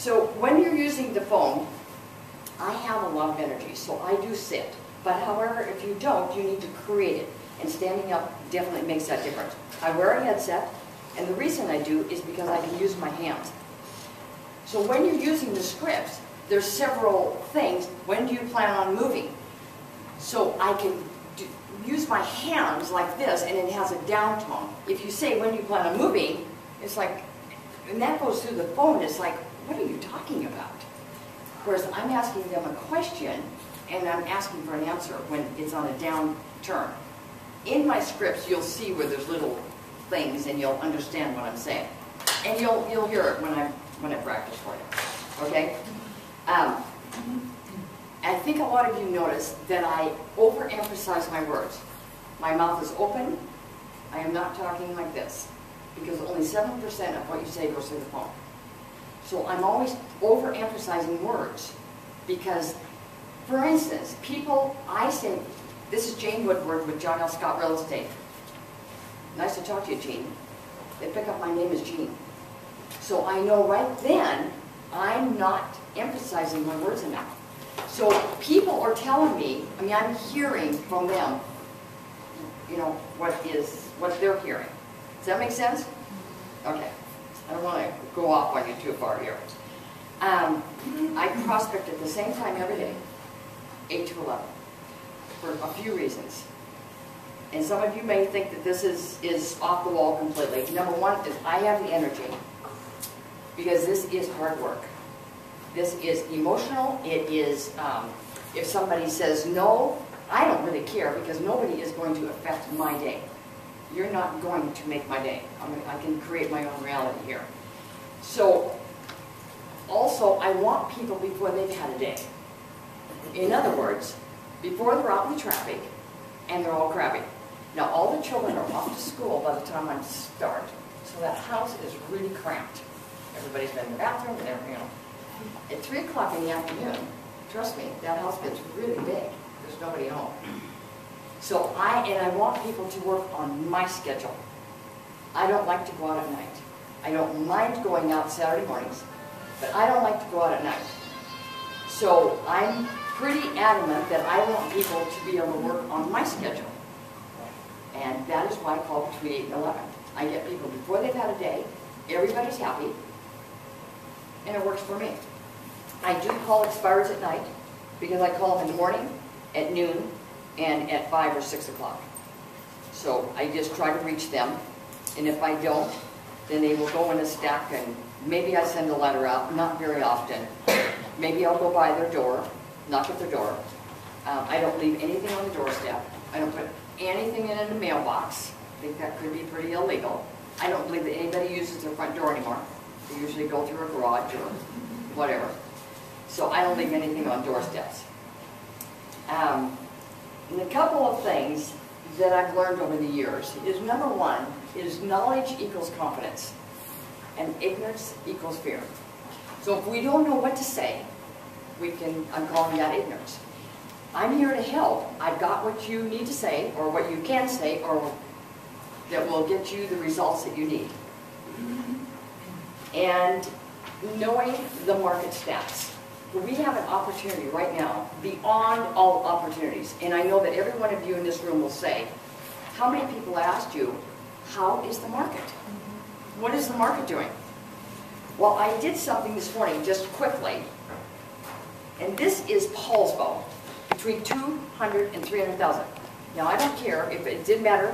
So when you're using the phone, I have a lot of energy, so I do sit. But however, if you don't, you need to create it. And standing up definitely makes that difference. I wear a headset, and the reason I do is because I can use my hands. So when you're using the scripts, there's several things. When do you plan on moving? So I can use my hands like this, and it has a down tone. If you say, when do you plan on moving, it's like, and that goes through the phone, it's like, what are you talking about? Whereas I'm asking them a question, and I'm asking for an answer when it's on a down turn. In my scripts, you'll see where there's little things, and you'll understand what I'm saying. And you'll hear it when I practice for you. Okay? I think a lot of you notice that I overemphasize my words. My mouth is open. I am not talking like this, because only 7% of what you say goes through the phone. So I'm always overemphasizing words, because, for instance, I say, this is Jane Woodward with John L. Scott Real Estate. Nice to talk to you, Jean. They pick up my name as Jean. So I know right then, I'm not emphasizing my words enough. So people are telling me, I mean, I'm hearing from them, you know, what they're hearing. Does that make sense? Okay. I don't want to go off on you too far here. I prospect at the same time every day, 8 to 11, for a few reasons. And some of you may think that this is off the wall completely. Number one is I have the energy, because this is hard work. This is emotional. It is, if somebody says no, I don't really care, because nobody is going to affect my day. You're not going to make my day. I can create my own reality here. So, also, I want people before they've had a day. In other words, before they're out in the traffic and they're all crabby. Now, all the children are off to school by the time I start, so that house is really cramped. Everybody's been in the bathroom and everything else. At 3 o'clock in the afternoon, trust me, that house gets really big. There's nobody home. So I want people to work on my schedule. I don't like to go out at night. I don't mind going out Saturday mornings, but I don't like to go out at night. So I'm pretty adamant that I want people to be able to work on my schedule. And that is why I call between 8 and 11. I get people before they've had a day, everybody's happy, and it works for me. I do call expireds at night, because I call them in the morning, at noon, and at 5 or 6 o'clock. So I just try to reach them, and if I don't, then they will go in a stack, and maybe I send a letter out, not very often. Maybe I'll go by their door, knock at their door. I don't leave anything on the doorstep. I don't put anything in a mailbox. I think that could be pretty illegal. I don't believe that anybody uses their front door anymore. They usually go through a garage or whatever. So I don't leave anything on doorsteps. And a couple of things that I've learned over the years is, number one, is knowledge equals confidence, and ignorance equals fear. So if we don't know what to say, I'm calling that ignorance. I'm here to help. I've got what you need to say, or what you can say, or that will get you the results that you need. And knowing the market stats. We have an opportunity right now, beyond all opportunities. And I know that every one of you in this room will say, how many people asked you, how is the market? What is the market doing? Well, I did something this morning, just quickly. And this is Poulsbo, between 200 and 300,000. Now, I don't care if it didn't matter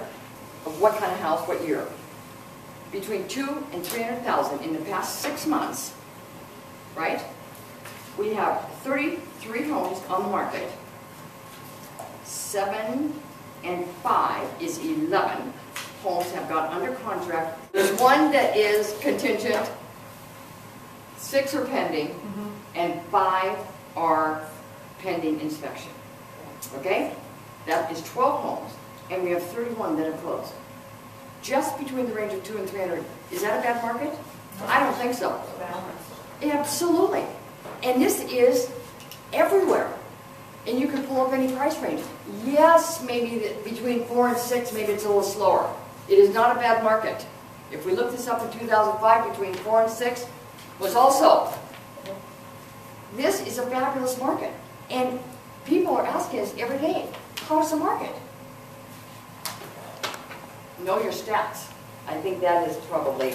of what kind of house, what year. Between 200 and 300,000 in the past 6 months, right? We have 33 homes on the market. 7 and 5 is 11 homes have got under contract. There's 1 that is contingent, 6 are pending, and 5 are pending inspection. Okay? That is 12 homes, and we have 31 that have closed. Just between the range of 200 and 300. Is that a bad market? I don't think so. Absolutely. And this is everywhere. And you can pull up any price range. Yes, maybe between 4 and 6, maybe it's a little slower. It is not a bad market. If we look this up in 2005, between 4 and 6 was also This is a fabulous market. And people are asking us every day, how's the market? Know your stats. I think that is probably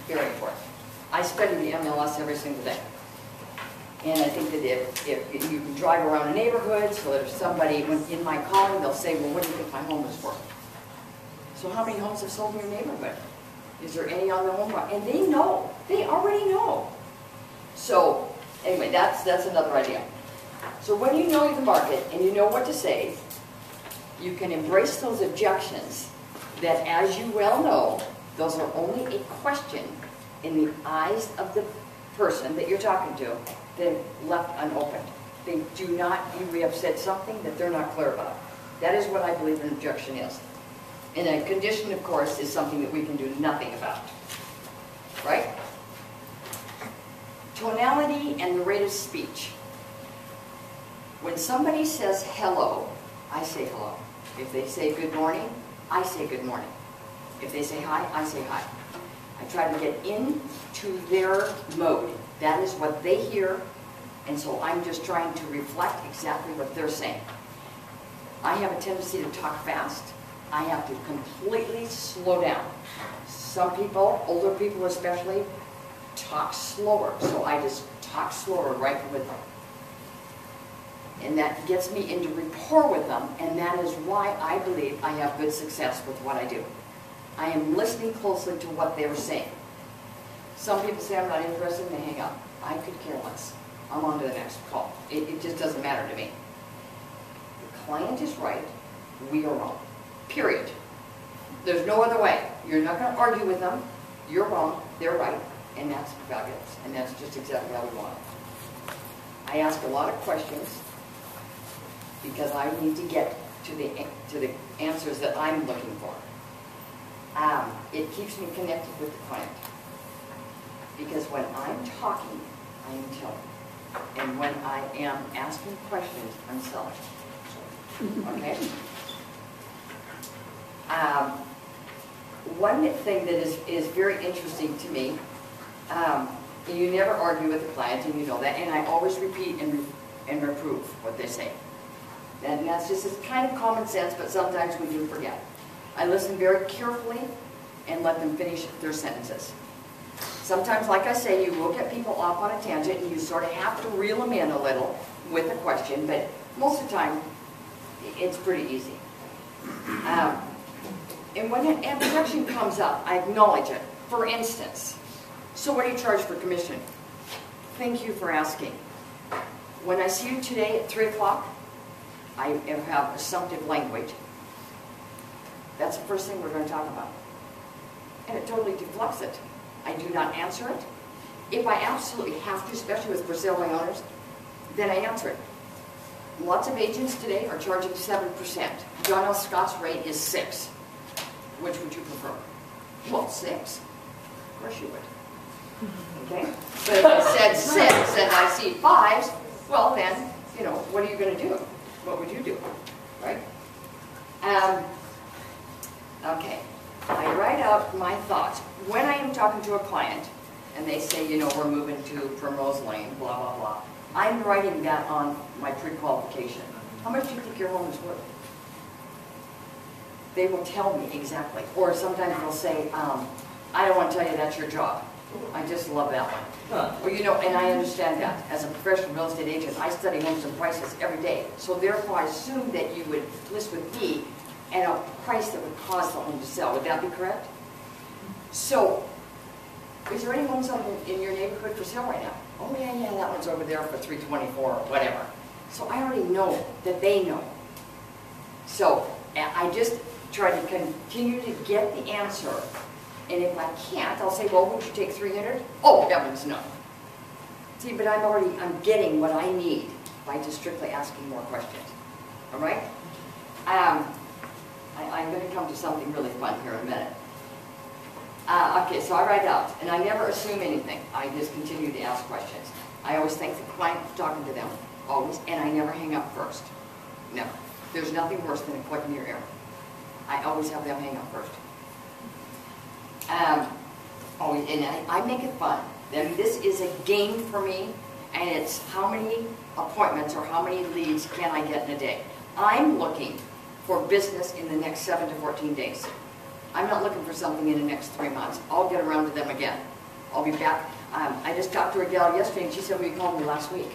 very important. I study the MLS every single day. And I think that if you can drive around a neighborhood, so there's somebody in my column, they'll say, well, what do you think my home is worth? So how many homes have sold in your neighborhood? Is there any on the home market? And they know. They already know. So anyway, that's another idea. So when you know the market and you know what to say, you can embrace those objections that, as you well know, those are only a question in the eyes of the person that you're talking to, then left unopened. They do not, you have said something that they're not clear about. That is what I believe an objection is. And a condition, of course, is something that we can do nothing about. Right? Tonality and the rate of speech. When somebody says hello, I say hello. If they say good morning, I say good morning. If they say hi, I say hi. I try to get into their mode. That is what they hear, and so I'm just trying to reflect exactly what they're saying. I have a tendency to talk fast. I have to completely slow down. Some people, older people especially, talk slower, so I just talk slower right with them. And that gets me into rapport with them, and that is why I believe I have good success with what I do. I am listening closely to what they're saying. Some people say I'm not interested and they hang up. I could care less. I'm on to the next call. It just doesn't matter to me. The client is right, we are wrong. Period. There's no other way. You're not going to argue with them. You're wrong, they're right, and that's fabulous. And that's just exactly how we want it. I ask a lot of questions because I need to get to the answers that I'm looking for. It keeps me connected with the client. Because when I'm talking, I am telling. And when I am asking questions, I'm selling. Okay? One thing that is very interesting to me, you never argue with the client, and you know that, and I always repeat and reprove what they say. And that's just it's kind of common sense, but sometimes we do forget. I listen very carefully and let them finish their sentences. Sometimes, like I say, you will get people off on a tangent and you sort of have to reel them in a little with a question, but most of the time, it's pretty easy. And when an objection comes up, I acknowledge it. For instance, so what do you charge for commission? Thank you for asking. When I see you today at 3 o'clock, I have assumptive language. That's the first thing we're going to talk about. And it totally deflects it. I do not answer it. If I absolutely have to, especially with for sale by owners, then I answer it. Lots of agents today are charging 7%. John L. Scott's rate is 6. Which would you prefer? Well, 6. Of course you would. Okay? But if I said 6 and I see 5s, well then, you know, what are you going to do? What would you do? Right? Okay. I write out my thoughts. When I am talking to a client, and they say, you know, we're moving to Primrose Lane, blah, blah, blah, I'm writing that on my pre-qualification. How much do you think your home is worth? They will tell me exactly. Or sometimes they'll say, I don't want to tell you that's your job. I just love that one. Huh. Well, you know, and I understand that. As a professional real estate agent, I study homes and prices every day. So therefore, I assume that you would list with me at a price that would cause the home to sell. Would that be correct? So, is there any homes in your neighborhood for sale right now? Oh yeah, that one's over there for $324 or whatever. So I already know that they know. So I just try to continue to get the answer. And if I can't, I'll say, well, would you take 300? Oh, heavens no. See, but I'm getting what I need by just strictly asking more questions. All right? I'm going to come to something really fun here in a minute. Okay, so I write out, and I never assume anything. I just continue to ask questions. I always thank the client for talking to them, always, and I never hang up first. Never. There's nothing worse than a click in your ear. I always have them hang up first. And I make it fun. I mean, this is a game for me, And it's how many appointments or how many leads can I get in a day. I'm looking for business in the next 7 to 14 days. I'm not looking for something in the next 3 months. I'll get around to them again. I'll be back. I just talked to a gal yesterday and she said, well, you called me last week.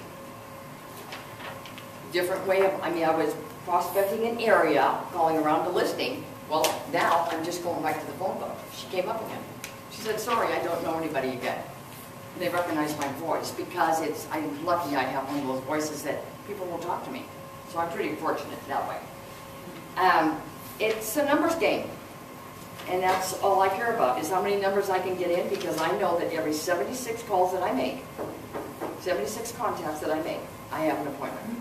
Different way of, I was prospecting an area, calling around to listing. Well, now I'm just going back to the phone book. She came up again. She said, sorry, I don't know anybody again. And they recognize my voice because I'm lucky I have one of those voices that people will talk to me. So I'm pretty fortunate that way. It's a numbers game. And that's all I care about, is how many numbers I can get in, because I know that every 76 calls that I make, 76 contacts that I make, I have an appointment.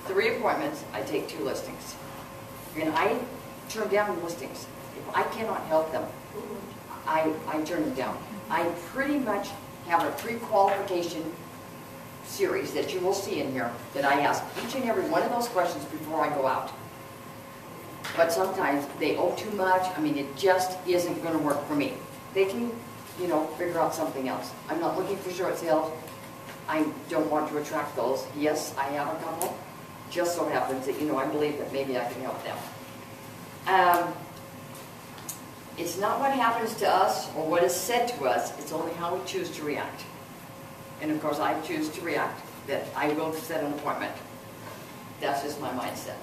3 appointments, I take 2 listings. And I turn down listings. If I cannot help them, I turn them down. I pretty much have a pre-qualification series that you will see in here that I ask each and every one of those questions before I go out. But sometimes they owe too much. It just isn't going to work for me. They can, figure out something else. I'm not looking for short sales. I don't want to attract those. Yes, I have a couple. Just so happens that, I believe that maybe I can help them. It's not what happens to us or what is said to us. It's only how we choose to react. And of course, I choose to react that I will set an appointment. That's just my mindset.